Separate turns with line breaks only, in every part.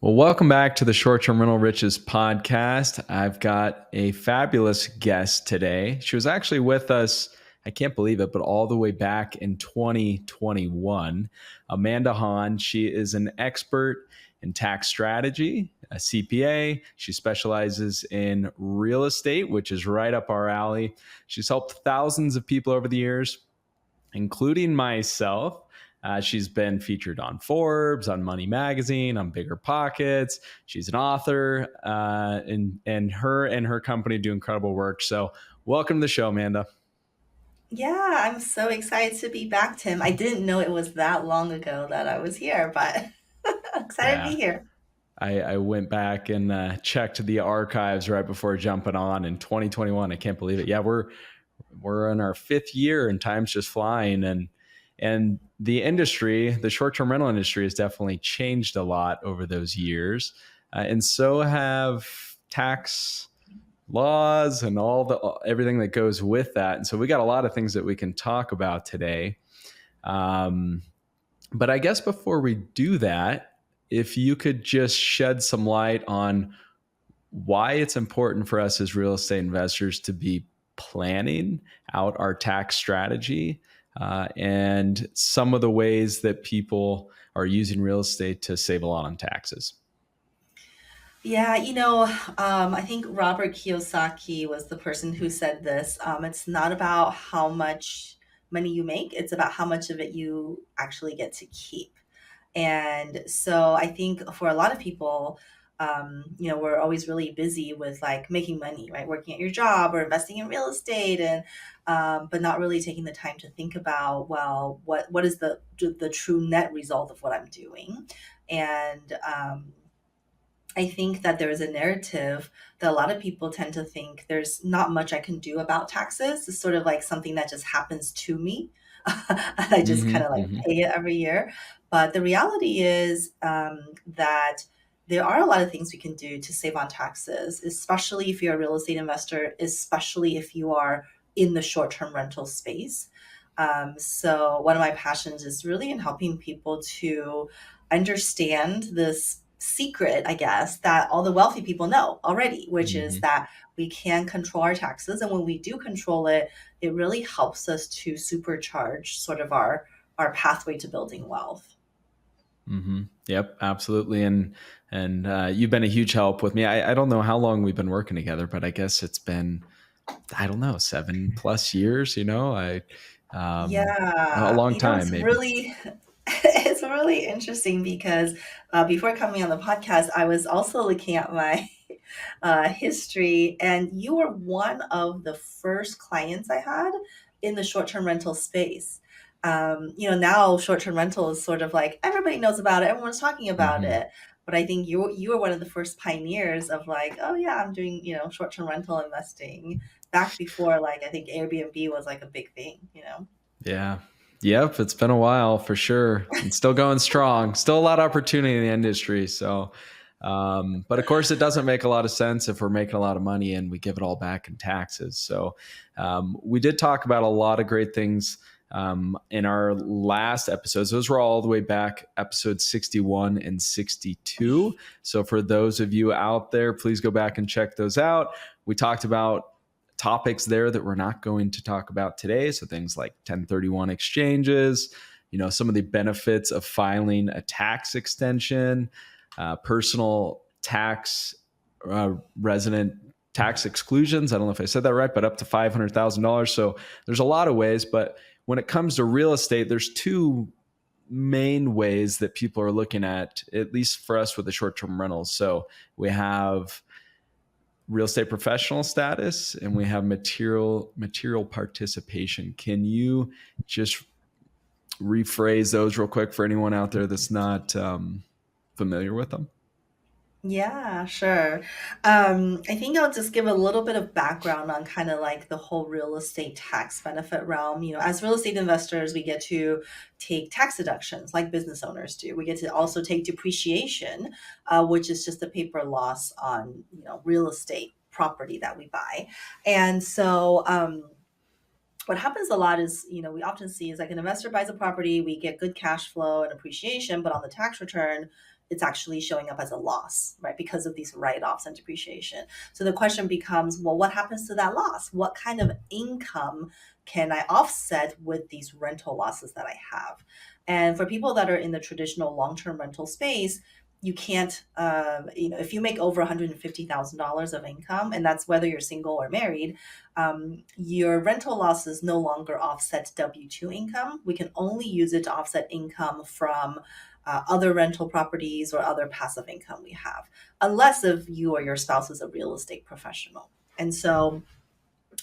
Well, welcome back to the Short Term Rental Riches podcast. I've got a fabulous guest today. She was actually with us, I can't believe it, but all the way back in 2021. Amanda Hahn, she is an expert in tax strategy, a CPA. She specializes in real estate, which is right up our alley. She's helped thousands of people over the years, including myself. She's been featured on Forbes, on Money Magazine, on Bigger Pockets. She's an author, and her company do incredible work. So, welcome to the show, Amanda.
Yeah, I'm so excited to be back, Tim. I didn't know it was that long ago that I was here, but excited to
Yeah,
be here.
I went back and checked the archives right before jumping on in 2021. I can't believe it. Yeah, we're in our fifth year, and time's just flying. And the industry, the short term rental industry, has definitely changed a lot over those years, and so have tax laws and all the everything that goes with that. And so we got a lot of things that we can talk about today. Um, but I guess before we do that, if you could just shed some light on why it's important for us as real estate investors to be planning out our tax strategy, and some of the ways that people are using real estate to save a lot on taxes.
Yeah, I think Robert Kiyosaki was the person who said this. It's not about how much money you make, it's about how much of it you actually get to keep. And so I think for a lot of people, we're always really busy with like making money, right? Working at your job or investing in real estate, and but not really taking the time to think about, well, what is the true net result of what I'm doing, and I think that there is a narrative that a lot of people tend to think there's not much I can do about taxes. It's sort of like something that just happens to me. I just kind of like
Mm-hmm.
pay it every year. But the reality is that there are a lot of things we can do to save on taxes, especially if you're a real estate investor, especially if you are in the short term rental space. So, one of my passions is really in helping people to understand this secret, I guess, that all the wealthy people know already, which is
Mm-hmm.
that we can control our taxes. And when we do control it, it really helps us to supercharge sort of our pathway to building wealth.
Mm-hmm. Yep, absolutely. And you've been a huge help with me. I don't know how long we've been working together, but I guess it's been, I don't know, 7+ years. A
Yeah,
long time
it's
maybe.
really it's really interesting because before coming on the podcast, I was also looking at my history, and you were one of the first clients I had in the short-term rental space. Now short-term rental is sort of like everybody knows about it, everyone's talking about
Mm-hmm.
it. But I think you were one of the first pioneers of like, oh yeah, I'm doing, short-term rental investing back before like I think Airbnb was like a big thing.
Yeah. Yep. It's been a while for sure. And still going strong. Still a lot of opportunity in the industry. So, but of course, it doesn't make a lot of sense if we're making a lot of money and we give it all back in taxes. So, we did talk about a lot of great things in our last episodes. Those were all the way back, episode 61 and 62. So, for those of you out there, please go back and check those out. We talked about topics there that we're not going to talk about today. So things like 1031 exchanges, some of the benefits of filing a tax extension, personal tax, resident tax exclusions. I don't know if I said that right, but up to $500,000. So there's a lot of ways. But when it comes to real estate, there's two main ways that people are looking at least for us with the short term rentals. So we have real estate professional status and we have material participation. Can you just rephrase those real quick for anyone out there that's not familiar with them?
Yeah, sure. I think I'll just give a little bit of background on kind of like the whole real estate tax benefit realm. As real estate investors, we get to take tax deductions like business owners do. We get to also take depreciation, which is just the paper loss on, real estate property that we buy. And so, what happens a lot is, we often see is like an investor buys a property, we get good cash flow and appreciation, but on the tax return, it's actually showing up as a loss, right? Because of these write-offs and depreciation. So the question becomes, well, what happens to that loss? What kind of income can I offset with these rental losses that I have? And for people that are in the traditional long-term rental space, you can't, if you make over $150,000 of income, and that's whether you're single or married, your rental losses no longer offset W 2 income. We can only use it to offset income from other rental properties or other passive income we have, unless if you or your spouse is a real estate professional. And so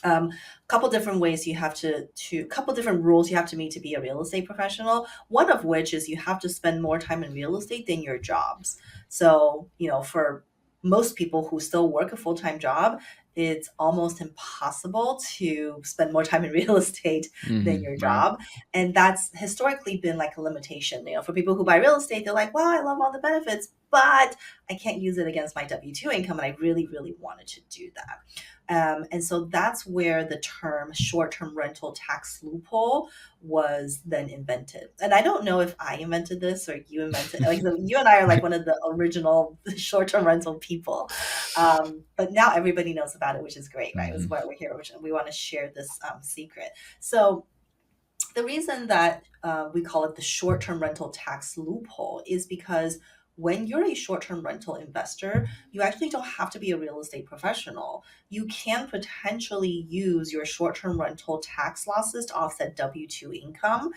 a couple different ways you have to couple different rules you have to meet to be a real estate professional, one of which is you have to spend more time in real estate than your jobs. So for most people who still work a full-time job, it's almost impossible to spend more time in real estate than your
Right.
job. And that's historically been like a limitation. For people who buy real estate, they're like, wow, I love all the benefits, but I can't use it against my W-2 income, and I really, really wanted to do that. And so that's where the term short-term rental tax loophole was then invented. And I don't know if I invented this or you invented it. Like you and I are like one of the original short-term rental people. But now everybody knows about it, which is great, right? That's
Mhm.
why we're here, which we want to share this secret. So the reason that we call it the short term rental tax loophole is because when you're a short term rental investor, you actually don't have to be a real estate professional. You can potentially use your short term rental tax losses to offset W 2 income,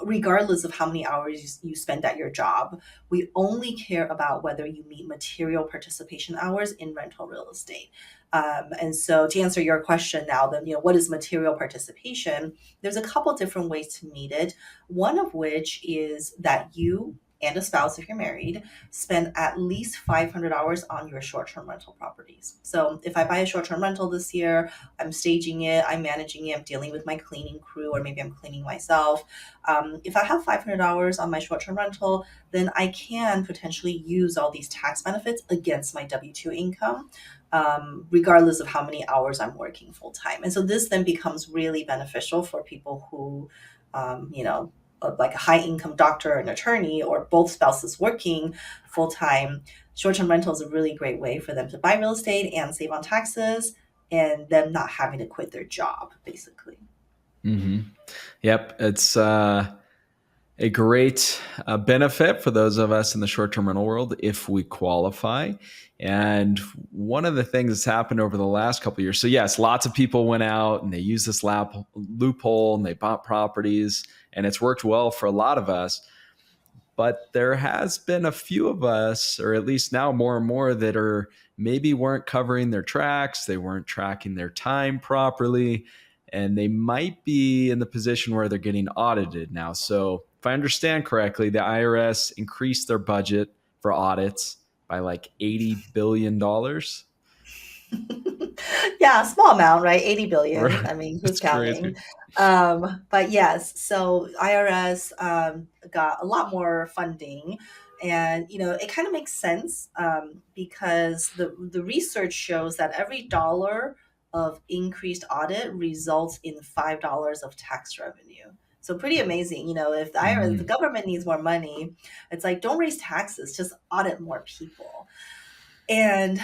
regardless of how many hours you spend at your job. We only care about whether you meet material participation hours in rental real estate. And so, to answer your question now, then, what is material participation? There's a couple different ways to meet it. One of which is that you and a spouse, if you're married, spend at least 500 hours on your short term rental properties. So if I buy a short term rental this year, I'm staging it, I'm managing it, I'm dealing with my cleaning crew, or maybe I'm cleaning myself. If I have 500 hours on my short term rental, then I can potentially use all these tax benefits against my W 2 income, regardless of how many hours I'm working full time. And so this then becomes really beneficial for people who, like a high income doctor, an attorney, or both spouses working full time. Short term rental is a really great way for them to buy real estate and save on taxes, and them not having to quit their job, basically.
hmm Yep. It's a great benefit for those of us in the short-term rental world if we qualify. And one of the things that's happened over the last couple of years, so yes, lots of people went out and they used this loophole and they bought properties, and it's worked well for a lot of us. But there has been a few of us, or at least now more and more, that are maybe weren't covering their tracks, they weren't tracking their time properly, and they might be in the position where they're getting audited now. So if I understand correctly, the IRS increased their budget for audits by like $80 billion.
Yeah, small amount, right? 80 billion.
Right.
I mean, who's
It's
counting?
crazy.
But yes, so IRS got a lot more funding, and it kind of makes sense, because the research shows that every dollar of increased audit results in $5 of tax revenue. So pretty amazing. If the IRS, the
Mhm.
government needs more money, it's like, don't raise taxes, just audit more people. And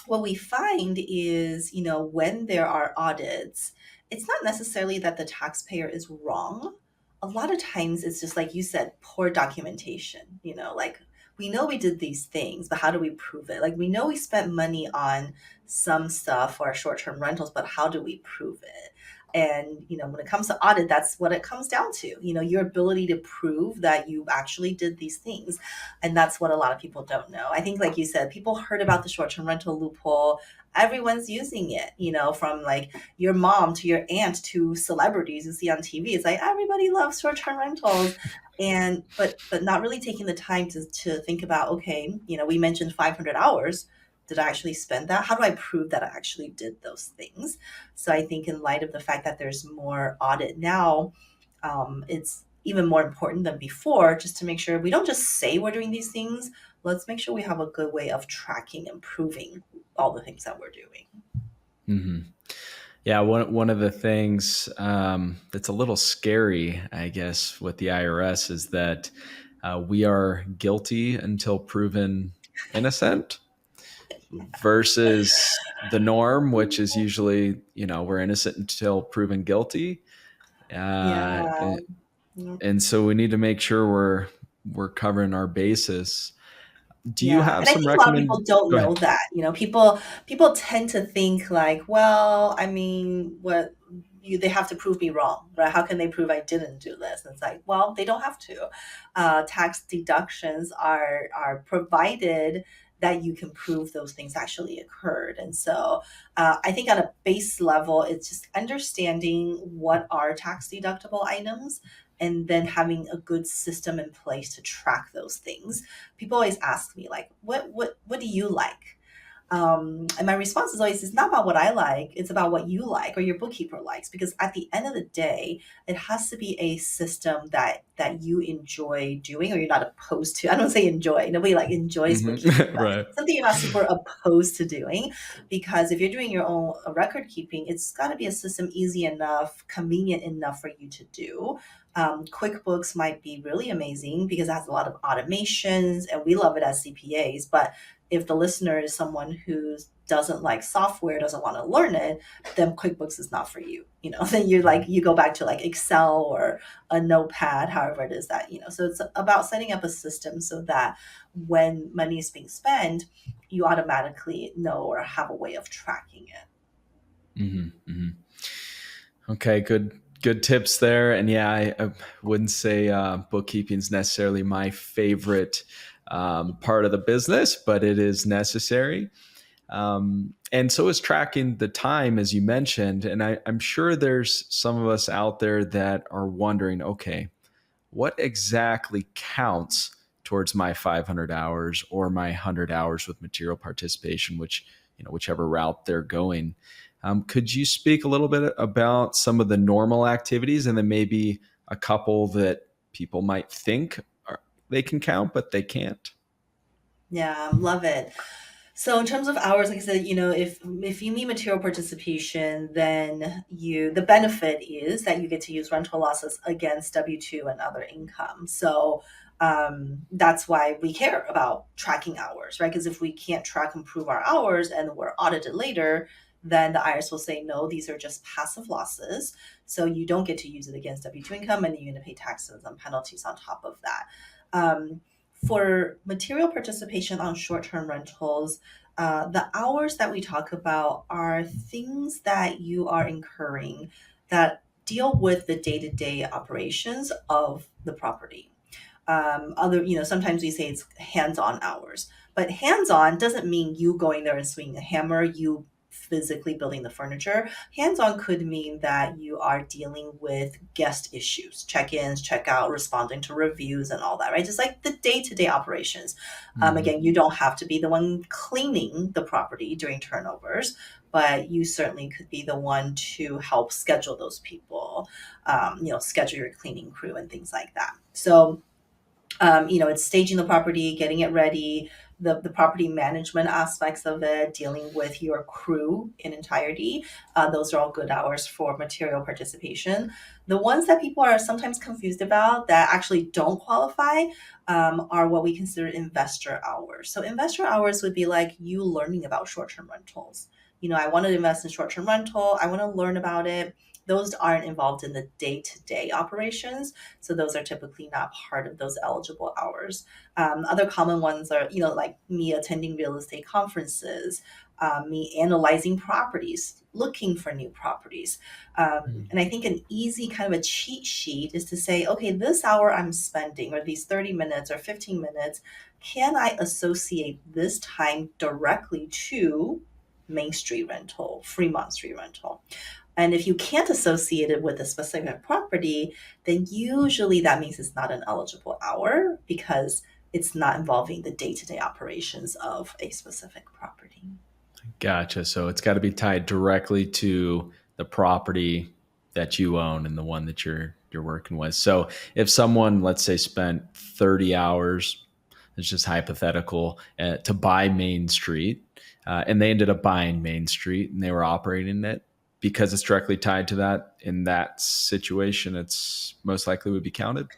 what we find is, when there are audits, it's not necessarily that the taxpayer is wrong. A lot of times it's just like you said, poor documentation. Like, we know we did these things, but how do we prove it? Like, we know we spent money on some stuff for our short-term rentals, but how do we prove it? And when it comes to audit, that's what it comes down to. Your ability to prove that you actually did these things, and that's what a lot of people don't know. I think, like you said, people heard about the short-term rental loophole. Everyone's using it, from like your mom to your aunt to celebrities you see on TV. It's like everybody loves short-term rentals. And but not really taking the time to think about, okay, we mentioned 500 hours. Did I actually spend that? How do I prove that I actually did those things? So I think in light of the fact that there's more audit now, it's even more important than before, just to make sure we don't just say we're doing these things. Let's make sure we have a good way of tracking and proving all the things that we're doing.
Mhm. Yeah, one of the things that's a little scary, I guess, with the IRS is that We are guilty until proven innocent versus the norm, which is usually, we're innocent until proven guilty. Uh,
Yeah.
and so we need to make sure we're covering our bases. Do you
Yeah,
have
and I
some
think a lot of
recommend?
people don't
Go ahead.
know that. People tend to think like, well, I mean, what they have to prove me wrong, right? How can they prove I didn't do this? And it's like, well, they don't have to. Tax deductions are provided that you can prove those things actually occurred. And so, I think on a base level, it's just understanding what are tax deductible items, and then having a good system in place to track those things. People always ask me like, what do you like? And my response is always, it's not about what I like, it's about what you like or your bookkeeper likes. Because at the end of the day, it has to be a system that you enjoy doing or you're not opposed to. I don't say enjoy. Nobody like enjoys bookkeeping,
Mhm.
but
Right.
something you're not super opposed to doing. Because if you're doing your own record keeping, it's got to be a system easy enough, convenient enough for you to do. QuickBooks might be really amazing because it has a lot of automations, and we love it as CPAs. But if the listener is someone who doesn't like software, doesn't want to learn it, then QuickBooks is not for you. Then you go back to like Excel or a notepad, however it is that. So it's about setting up a system so that when money is being spent, you automatically know or have a way of tracking it.
Hmm. Hmm. Okay, good tips there. And yeah, I wouldn't say bookkeeping is necessarily my favorite part of the business, but it is necessary. And so is tracking the time, as you mentioned. And I'm sure there's some of us out there that are wondering, okay, what exactly counts towards my 500 hours or my 100 hours with material participation, whichever route they're going. Could you speak a little bit about some of the normal activities and then maybe a couple that people might think they can count, but they can't?
Yeah, love it. So in terms of hours, like I said, if you meet material participation, then the benefit is that you get to use rental losses against W-2 and other income. So that's why we care about tracking hours, right? Because if we can't track and prove our hours and we're audited later, then the IRS will say, no, these are just passive losses. So you don't get to use it against W-2 income, and you're going to pay taxes and penalties on top of that. Um, for material participation on short-term rentals, the hours that we talk about are things that you are incurring that deal with the day-to-day operations of the property. Sometimes we say it's hands-on hours, but hands-on doesn't mean you going there and swinging a hammer, you physically building the furniture. Hands-on could mean that you are dealing with guest issues, check-ins, check-out, responding to reviews and all that, right? Just like the day-to-day operations.
Hmm.
Again, you don't have to be the one cleaning the property during turnovers, but you certainly could be the one to help schedule those people, schedule your cleaning crew and things like that. So it's staging the property, getting it ready, the property management aspects of it, dealing with your crew in entirety. Those are all good hours for material participation. The ones that people are sometimes confused about that actually don't qualify are what we consider investor hours. So investor hours would be like you learning about short-term rentals. I want to invest in short-term rental. I want to learn about it. Those aren't involved in the day-to-day operations, so those are typically not part of those eligible hours. Other common ones are, like me attending real estate conferences, me analyzing properties, looking for new properties. And I think an easy kind of a cheat sheet is to say, okay, this hour I'm spending, or these 30 minutes or 15 minutes, can I associate this time directly to Main Street rental, Fremont Street rental? And if you can't associate it with a specific property, then usually that means it's not an eligible hour because it's not involving the day-to-day operations of a specific property.
Gotcha. So it's got to be tied directly to the property that you own and the one that you're working with. So if someone, let's say, spent 30 hours, it's just hypothetical, to buy Main Street, and they ended up buying Main Street and they were operating it because it's directly tied to that. In that situation, it's most likely would be counted.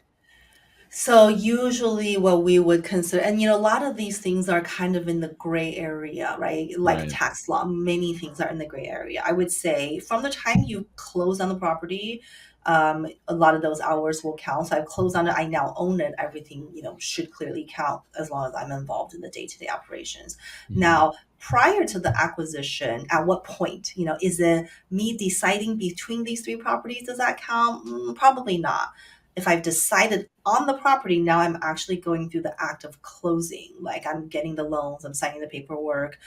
So usually what we would consider, and a lot of these things are kind of in the gray area, right? Like
Right.
tax law, many things are in the gray area. I would say from the time you close on the property, a lot of those hours will count. So I've closed on it, I now own it. Everything, should clearly count as long as I'm involved in the day-to-day operations.
Mhm.
Now, prior to the acquisition, at what point, is it me deciding between these three properties? Does that count? Probably not. If I've decided on the property, now I'm actually going through the act of closing. Like I'm getting the loans, I'm signing the paperwork.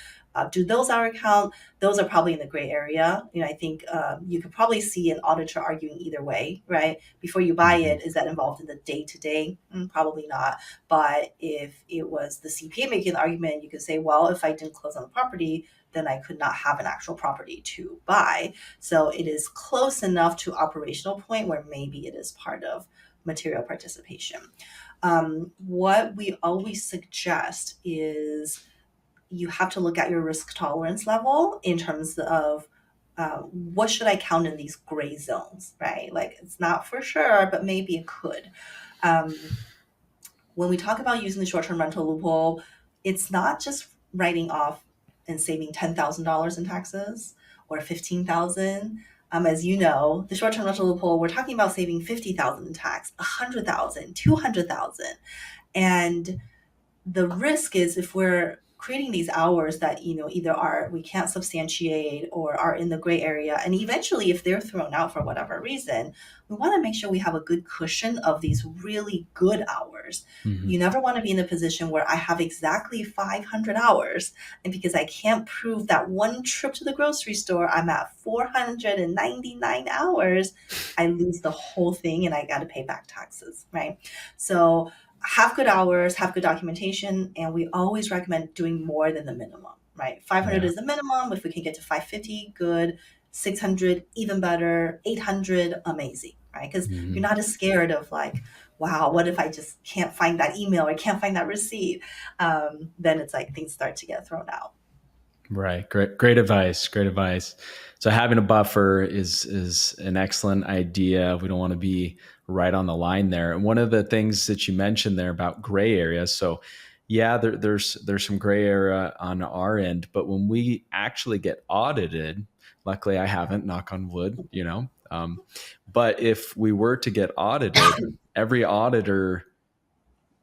Do those hour count? Those are probably in the gray area. I think you could probably see an auditor arguing either way, right? Before you buy
Mhm.
it, is that involved in the day to day? Probably not. But if it was the CPA making the argument, you could say, well, if I didn't close on the property, then I could not have an actual property to buy. So it is close enough to operational point where maybe it is part of material participation. What we always suggest is you have to look at your risk tolerance level in terms of what should I count in these gray zones, right? Like it's not for sure, but maybe it could. Um, when we talk about using the short-term rental loophole, it's not just writing off and saving $10,000 in taxes or 15,000. As you know, the short-term rental loophole, we're talking about saving 50,000 in tax, 100,000, 200,000, and the risk is if we're creating these hours that either are we can't substantiate or are in the gray area, and eventually if they're thrown out for whatever reason, we want to make sure we have a good cushion of these really good hours.
Mhm.
You never want to be in a position where I have exactly 500 hours, and because I can't prove that one trip to the grocery store I'm at 499 hours, I lose the whole thing and I got to pay back taxes, right? So have good hours, have good documentation, and we always recommend doing more than the minimum, right? 500
Yeah.
is the minimum. If we can get to 550, good. 600, even better. 800, amazing, right? Because you're
Mhm.
not as scared of like, wow, what if I just can't find that email or can't find that receipt? Then it's like things start to get thrown out.
Right. Great. Great advice. Great advice. So having a buffer is an excellent idea. We don't want to be right on the line there. And one of the things that you mentioned there about gray areas. So yeah, there's some gray area on our end, but when we actually get audited, luckily I haven't, knock on wood, but if we were to get audited, every auditor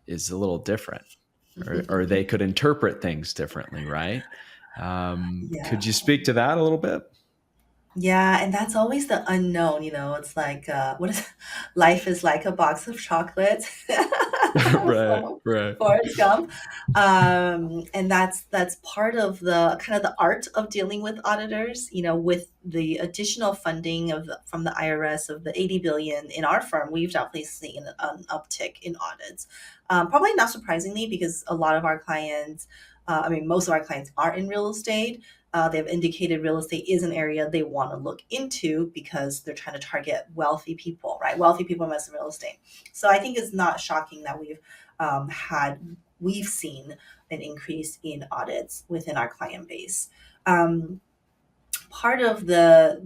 is a little different, or they could interpret things differently, right? Could
Yeah.
you speak to that a little bit?
Yeah, and that's always the unknown, it's like, what is life is like a box of chocolates
Right,
from
right.
Forrest Gump. And that's part of the kind of the art of dealing with auditors, with the additional funding from the IRS of the 80 billion in our firm, we've definitely seen an uptick in audits. Probably not surprisingly because a lot of our clients, I mean, most of our clients are in real estate. They've indicated real estate is an area they want to look into because they're trying to target wealthy people, right? Wealthy people invest in real estate. So I think it's not shocking that we've seen an increase in audits within our client base. Um, Part of the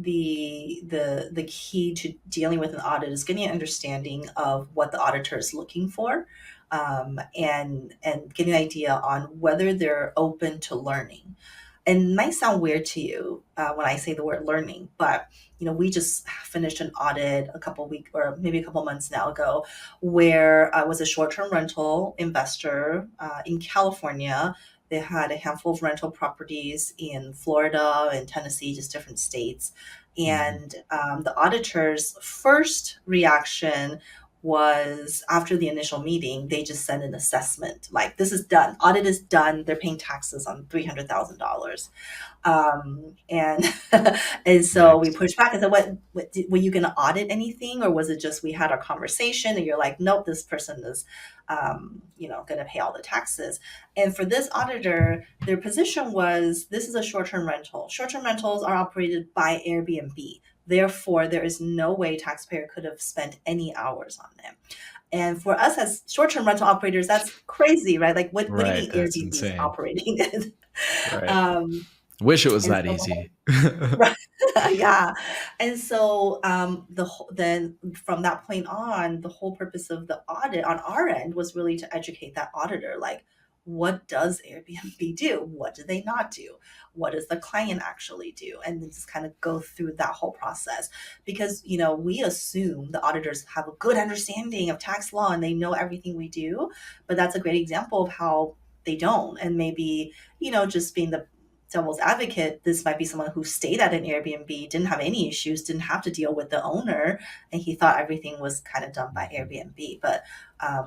key to dealing with an audit is getting an understanding of what the auditor is looking for, and getting an idea on whether they're open to learning. And it might sound weird to you when I say the word learning, but we just finished an audit a couple weeks or maybe a couple months now ago, where I was a short-term rental investor in California. They had a handful of rental properties in Florida and Tennessee, just different states.
Mhm.
And the auditor's first reaction was after the initial meeting, they just sent an assessment like, this is done, audit is done, they're paying taxes on $300,000. And and so we
Yikes.
pushed back and said, were you going to audit anything, or was it just we had our conversation and you're like, nope, this person is, going to pay all the taxes. And for this auditor, their position was, this is a short-term rental. Short-term rentals are operated by Airbnb. Therefore, there is no way taxpayer could have spent any hours on them. And for us as short-term rental operators, that's crazy, right? Like, what do you
Right,
mean
that's
Airbnb is
insane.
operating it?
Right.
um,
Wish it was
And
that
so the whole
easy.
Right. Yeah. And so then from that point on, the whole purpose of the audit on our end was really to educate that auditor, like, what does Airbnb do? What do they not do? What does the client actually do? And then just kind of go through that whole process. Because, we assume the auditors have a good understanding of tax law and they know everything we do, but that's a great example of how they don't. And maybe, just being the devil's advocate, this might be someone who stayed at an Airbnb, didn't have any issues, didn't have to deal with the owner, and he thought everything was kind of done by
Mhm.
Airbnb. But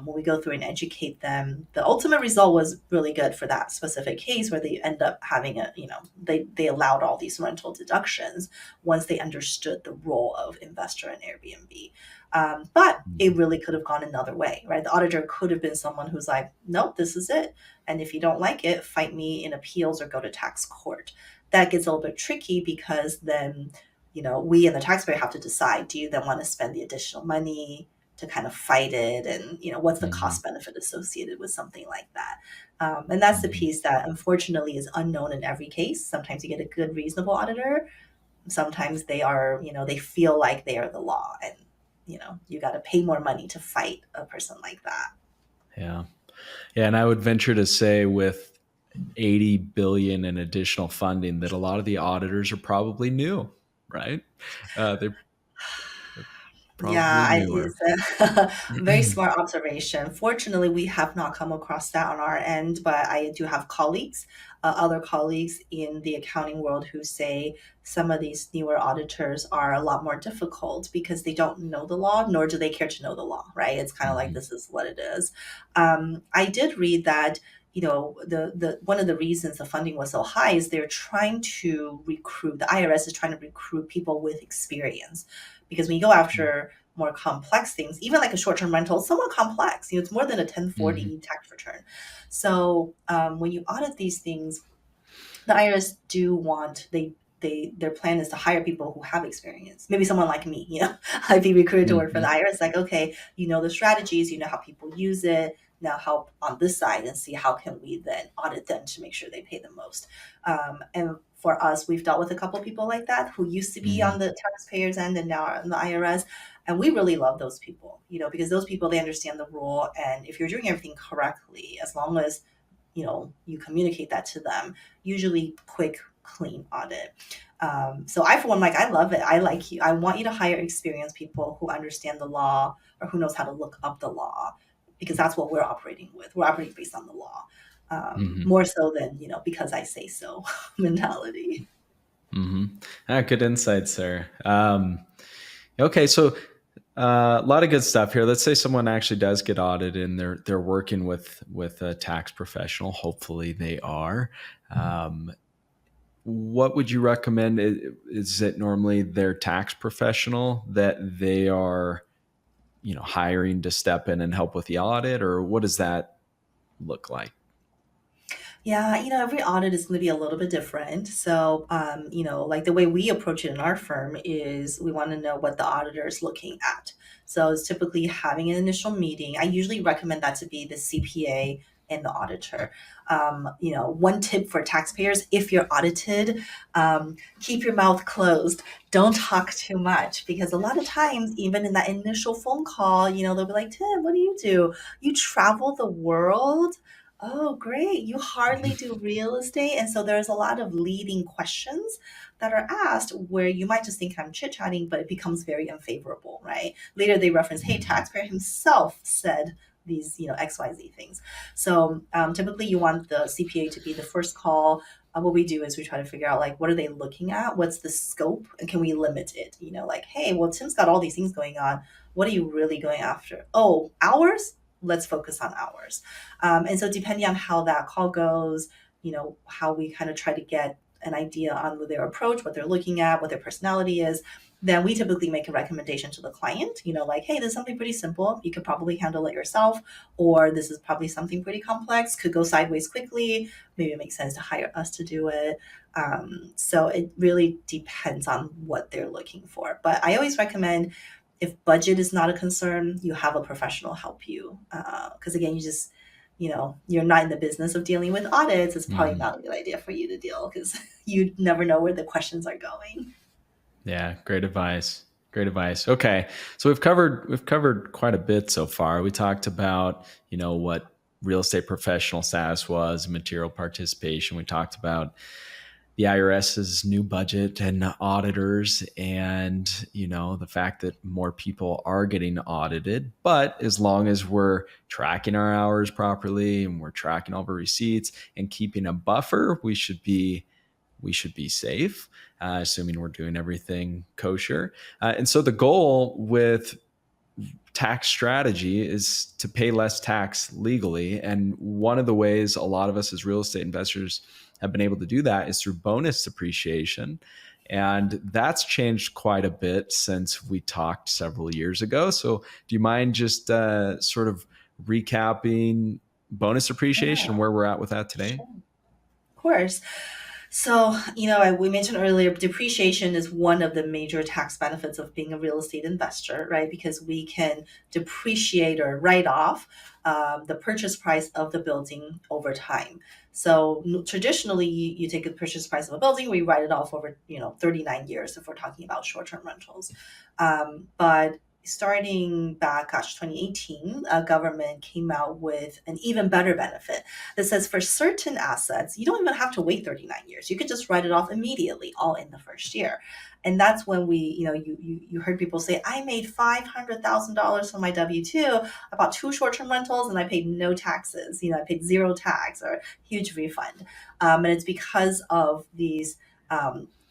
when we go through and educate them, the ultimate result was really good for that specific case, where they end up having they allowed all these rental deductions once they understood the role of investor in Airbnb. But it
Mhm.
really could have gone another way, right? The auditor could have been someone who's like, nope, this is it, and if you don't like it, fight me in appeals or go to tax court. That gets a little bit tricky because then, we and the taxpayer have to decide, do you then want to spend the additional money to kind of fight it? And, what's the
Mhm.
cost benefit associated with something like that? And that's the
Mhm.
piece that unfortunately is unknown in every case. Sometimes you get a good, reasonable auditor. Sometimes they feel like they are the law, and, you got to pay more money to fight a person like that.
Yeah. Yeah, and I would venture to say with 80 billion in additional funding that a lot of the auditors are probably new, right? They're
Yeah,
probably newer.
it's a very smart observation. Fortunately, we have not come across that on our end, but I do have colleagues, other colleagues in the accounting world who say some of these newer auditors are a lot more difficult because they don't know the law, nor do they care to know the law, right? It's kind of like
Mhm.
this is what it is. I did read that, the one of the reasons the funding was so high is they're trying to recruit, the IRS is trying to recruit people with experience, because when you go after more complex things, even like a short-term rental, it's somewhat complex. It's more than a
Mhm.
1040 tax return. So when you audit these things, the IRS do want their plan is to hire people who have experience. Maybe someone like me, I'd be recruited to work for the
Mhm.
IRS. Like, okay, you know the strategies, you know how people use it. Now help on this side and see how can we then audit them to make sure they pay the most. And for us, we've dealt with a couple people like that who used to be on
Mhm.
the taxpayers end and now are on the IRS. And we really love those people, because those people, they understand the rule. And if you're doing everything correctly, as long as you communicate that to them, usually quick, clean audit. So I, for one, like, I love it. I like you. I want you to hire experienced people who understand the law or who knows how to look up the law, because that's what we're operating with. We're operating based on the law,
Mhm.
more so than, because I say so mentality.
Mhm. Good insights there. Okay, so a lot of good stuff here. Let's say someone actually does get audited and they're working with a tax professional. Hopefully, they are. Um, what would you recommend? Is it normally their tax professional that they are, hiring to step in and help with the audit, or what does that look like?
Yeah, every audit is going to be a little bit different. So, like the way we approach it in our firm is we want to know what the auditor is looking at. So, it's typically having an initial meeting. I usually recommend that to be the CPA and the auditor. One tip for taxpayers: if you're audited, keep your mouth closed. Don't talk too much, because a lot of times, even in that initial phone call, they'll be like, "Tim, what do you do? You travel the world? Oh, great. You hardly do real estate." And so there's a lot of leading questions that are asked where you might just think I'm chit chatting, but it becomes very unfavorable, right? Later they reference, hey,
Mhm.
taxpayer himself said these, XYZ things. So typically you want the CPA to be the first call. What we do is we try to figure out, like, what are they looking at? What's the scope? And can we limit it? Like, hey, well, Tim's got all these things going on. What are you really going after? Oh, hours? Let's focus on hours. And so depending on how that call goes, how we kind of try to get an idea on their approach, what they're looking at, what their personality is, then we typically make a recommendation to the client, like, hey, this is something pretty simple. You could probably handle it yourself, or this is probably something pretty complex, could go sideways quickly. Maybe it makes sense to hire us to do it. So it really depends on what they're looking for. But I always recommend, if budget is not a concern, you have a professional help you. Because again, you're not in the business of dealing with audits, it's probably
Mhm.
not a good idea for you to deal because you never know where the questions are going.
Yeah, great advice. Great advice. Okay. So we've covered quite a bit so far. We talked about, what real estate professional status was, material participation. We talked about the IRS's new budget and auditors and, the fact that more people are getting audited. But as long as we're tracking our hours properly and we're tracking all the receipts and keeping a buffer, we should be safe, assuming we're doing everything kosher. And so the goal with tax strategy is to pay less tax legally. And one of the ways a lot of us as real estate investors have been able to do that is through bonus depreciation. And that's changed quite a bit since we talked several years ago. So, do you mind just sort of recapping bonus depreciation and
Yeah,
where we're at with that today?
sure. Of course. So, we mentioned earlier, depreciation is one of the major tax benefits of being a real estate investor, right? Because we can depreciate or write off the purchase price of the building over time. So, traditionally, you take a purchase price of a building, we write it off over, 39 years if we're talking about short-term rentals. But starting back, 2018, government came out with an even better benefit that says for certain assets, you don't even have to wait 39 years. You could just write it off immediately, all in the first year. And that's when you heard people say, I made $500,000 from my W 2 about two short term rentals and I paid no taxes. I paid zero tax or huge refund. And it's because of these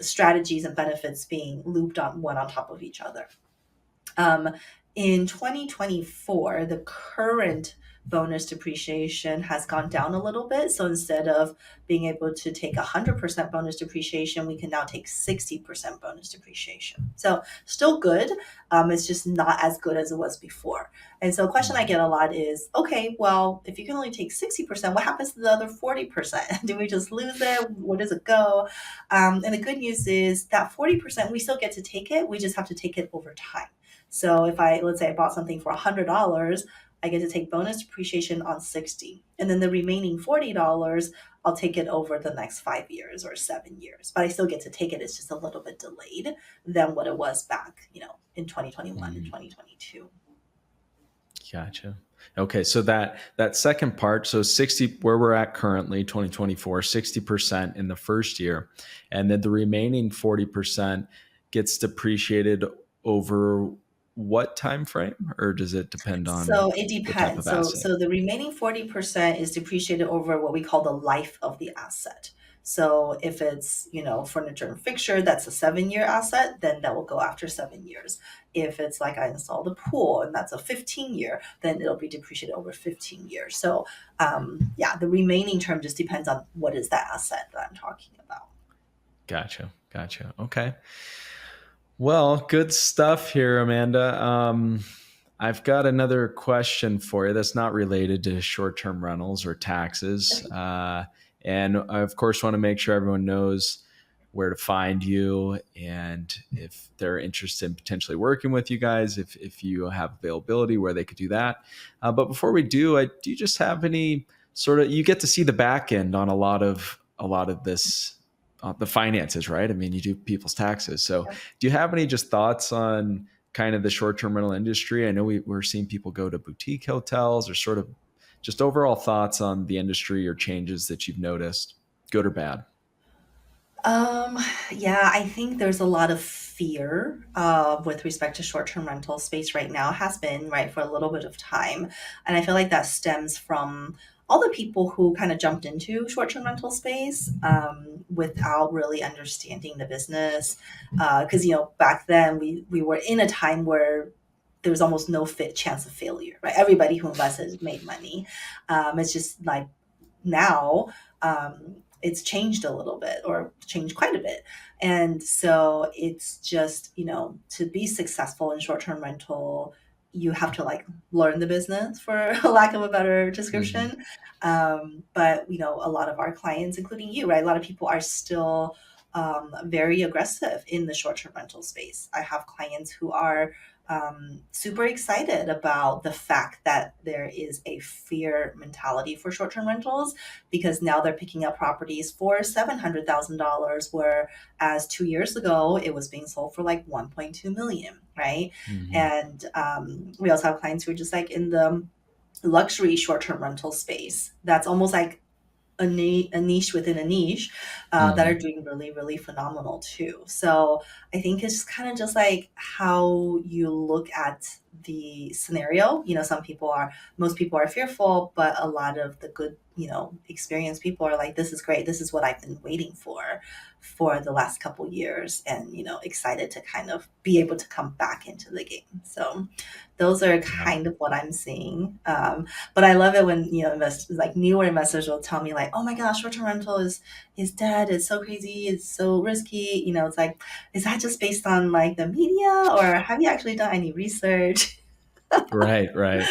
strategies and benefits being looped on one on top of each other. Um, in 2024, the current bonus depreciation has gone down a little bit. So instead of being able to take 100% bonus depreciation, we can now take 60% bonus depreciation. So still good. It's just not as good as it was before. And so a question I get a lot is, okay, well, if you can only take 60%, what happens to the other 40%? Do we just lose it? Where does it go? And the good news is that 40%, we still get to take it. We just have to take it over time. So if let's say I bought something for $100, I get to take bonus depreciation on 60. And then the remaining $40, I'll take it over the next 5 years or 7 years. But I still get to take it. It's just a little bit delayed than what it was back, in 2021 and
Mhm.
2022.
Gotcha. Okay, so that second part, so 60 where we're at currently, 2024, 60% in the first year, and then the remaining 40% gets depreciated over what time frame, or does it depend on
So it
the type
depends.
of
So
asset?
so the remaining 40% is depreciated over what we call the life of the asset. So if it's, furniture and fixture, that's a 7-year asset, then that will go after 7 years. If it's like I installed a pool and that's a 15-year, then it'll be depreciated over 15 years. So yeah, the remaining term just depends on what is that asset that I'm talking about.
Gotcha. Gotcha. Okay. Well, good stuff here, Amanda. I've got another question for you that's not related to short term rentals or taxes. And I, of course, want to make sure everyone knows where to find you and if they're interested in potentially working with you guys, if you have availability where they could do that. But before we do, do you just have any sort of, you get to see the back end on a lot of this, the finances, right? I mean, you do people's taxes. So do you have any just thoughts on kind of the short-term rental industry? I know we're seeing people go to boutique hotels, or sort of just overall thoughts on the industry or changes that you've noticed, good or bad.
Um, yeah, I think there's a lot of fear with respect to short-term rental space right now, has been right for a little bit of time. And I feel like that stems from all the people who kind of jumped into short-term rental space without really understanding the business. Because, back then we were in a time where there was almost no fit chance of failure, right? Everybody who invested made money. It's just like now it's changed a little bit or changed quite a bit. And so it's just, to be successful in short term rental, you have to like learn the business for lack of a better
Hmm.
description. But, a lot of our clients, including you, right? A lot of people are still very aggressive in the short term rental space. I have clients who are super excited about the fact that there is a fear mentality for short-term rentals, because now they're picking up properties for $700,000, whereas 2 years ago it was being sold for like 1.2 million, right?
Hmm.
And we also have clients who are just like in the luxury short-term rental space. That's almost like a niche within a niche, that are
Hmm.
doing really, really phenomenal too. So I think it's kind of just like how you look at the scenario. Most people are fearful, but a lot of the good, experienced people are like, this is great. This is what I've been waiting for the last couple years, and, excited to kind of be able to come back into the game. So those are
Yeah.
kind of what I'm seeing. But I love it when, investors, like newer investors, will tell me like, "Oh my gosh, short-term rental is dead. It's so crazy. It's so risky." It's like, is that just based on like the media, or have you actually done any research?
Right. Right.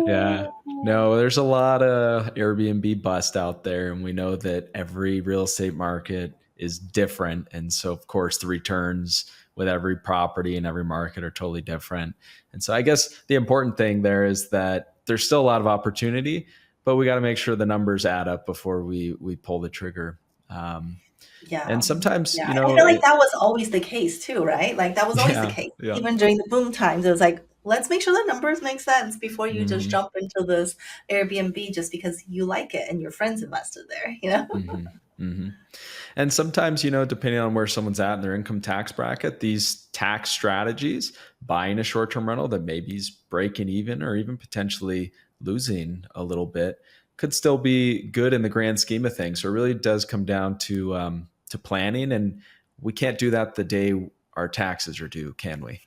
Yeah. No, there's a lot of Airbnb bust out there, and we know that every real estate market is different. And so, of course, the returns with every property and every market are totally different. And so, I guess the important thing there is that there's still a lot of opportunity, but we got to make sure the numbers add up before we pull the trigger. Um,
Yeah,
and sometimes,
yeah. I feel like
it,
that was always the case too, right? Like that was always the
yeah,
case.
yeah.
Even during the boom times, it was like, let's make sure the numbers make sense before you just
Hmm.
jump into this Airbnb just because you like it and your friends invested there.
Hmm. Hmm. And sometimes, depending on where someone's at in their income tax bracket, these tax strategies, buying a short term rental that maybe is breaking even or even potentially losing a little bit, could still be good in the grand scheme of things. So it really does come down to planning, and we can't do that the day our taxes are due, can we?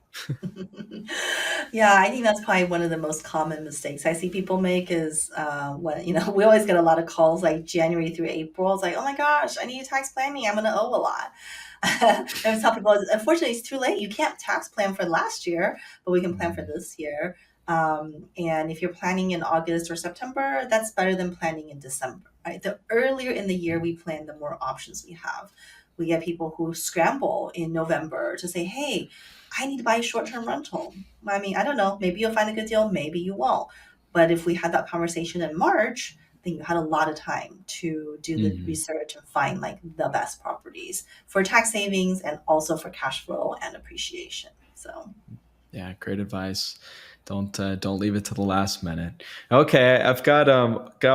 Yeah, I think that's probably one of the most common mistakes I see people make is, when, we always get a lot of calls like January through April. It's like, oh my gosh, I need tax planning. I'm going to owe a lot. And I tell people, unfortunately, it's too late. You can't tax plan for last year, but we can plan for
Mhm.
this year. And if you're planning in August or September, that's better than planning in December, right? The earlier in the year we plan, the more options we have. We get people who scramble in November to say, hey, I need to buy a short-term rental. I mean, I don't know. Maybe you'll find a good deal. Maybe you won't. But if we had that conversation in March, then you had a lot of time to do the
Mhm.
research and find like the best properties for tax savings and also for cash flow and appreciation. So,
Yeah, great advice. Don't leave it to the last minute. Okay, I've got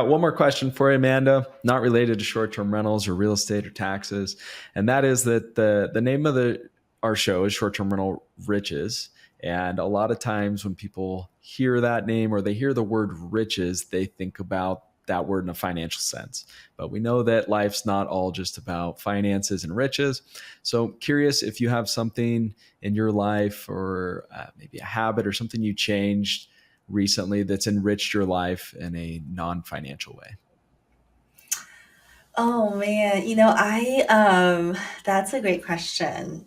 one more question for you, Amanda. Not related to short term rentals or real estate or taxes, and that is that the name of the our show is Short Term Rental Riches. And a lot of times when people hear that name or they hear the word riches, they think about that word in a financial sense. But we know that life's not all just about finances and riches. So curious if you have something in your life, or maybe a habit or something you changed recently that's enriched your life in a non-financial way.
oh man, that's a great question.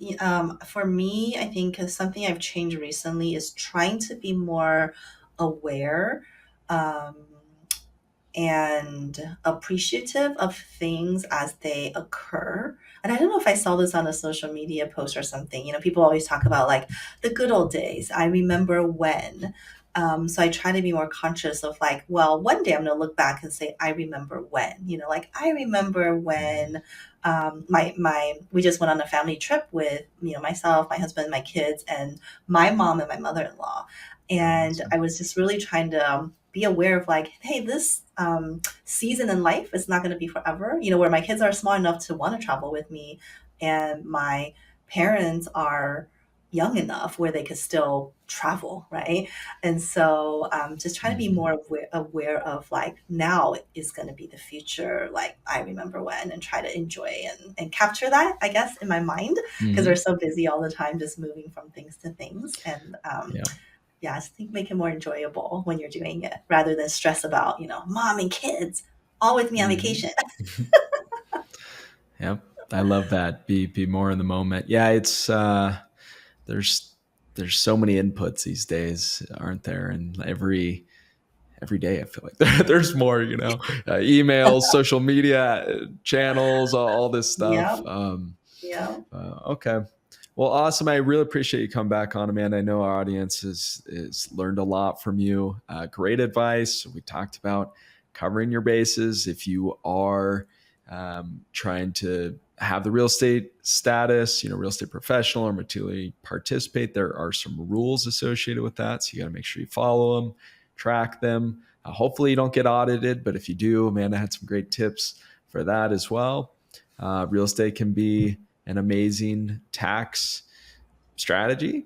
For me, I think something I've changed recently is trying to be more aware. Um, and appreciative of things as they occur. And I don't know if I saw this on a social media post or something. People always talk about like the good old days. I remember when. So I try to be more conscious of like, well, one day I'm going to look back and say, I remember when. Like I remember
Mhm.
when my we just went on a family trip with myself, my husband, my kids, and my mom and my mother-in-law. And
Awesome.
I was just really trying to be aware of like, hey, this season in life is not going to be forever. Where my kids are smart enough to want to travel with me, and my parents are young enough where they could still travel, right? And so just trying to be
Mhm.
more aware of like now is going to be the future. Like I remember when, and try to enjoy and capture that, I guess, in my mind, because we're
Mhm.
so busy all the time just moving from things to things. And
Yeah.
yeah, I just think make it more enjoyable when you're doing it rather than stress about, mom and kids all with me on
Mhm.
vacation.
Yep. I love that. Be more in the moment. Yeah, it's there's there's so many inputs these days, aren't there? And every day I feel like there's more, emails, social media channels, all this stuff.
Yeah, yeah.
Okay. Well, awesome. I really appreciate you coming back on, Amanda. I know our audience is learned a lot from you. Great advice. We talked about covering your bases. If you are trying to have the real estate status, real estate professional or materially participate, there are some rules associated with that. So you got to make sure you follow them, track them. Hopefully you don't get audited, but if you do, Amanda had some great tips for that as well. Real estate can be an amazing tax strategy,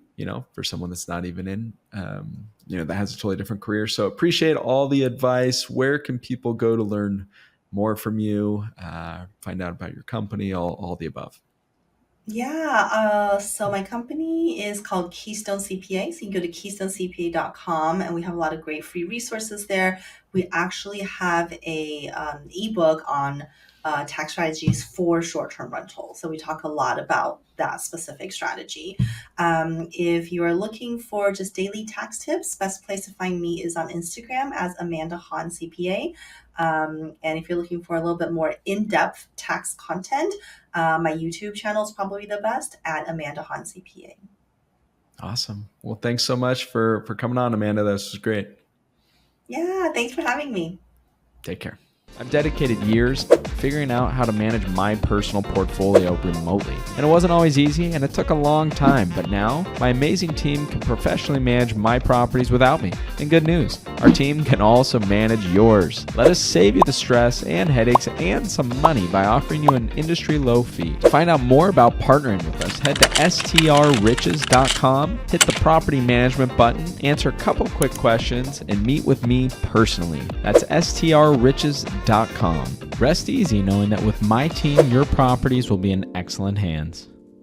for someone that's not even in, that has a totally different career. So appreciate all the advice. Where can people go to learn more from you, find out about your company, all the above?
Yeah, so my company is called Keystone CPA. So you can go to keystonecpa.com and we have a lot of great free resources there. We actually have a ebook on tax strategies for short-term rentals. So we talk a lot about that specific strategy. If you are looking for just daily tax tips, best place to find me is on Instagram as Amanda Han CPA. And if you're looking for a little bit more in-depth tax content, my YouTube channel is probably the best at Amanda Han CPA.
Awesome. Well, thanks so much for coming on, Amanda. This was great.
Yeah, thanks for having me.
Take care. I've dedicated years figuring out how to manage my personal portfolio remotely. And it wasn't always easy, and it took a long time. But now, my amazing team can professionally manage my properties without me. And good news, our team can also manage yours. Let us save you the stress and headaches and some money by offering you an industry-low fee. To find out more about partnering with us, head to strriches.com, hit the property management button, answer a couple quick questions, and meet with me personally. That's strriches.com. Rest easy knowing that with my team, your properties will be in excellent hands.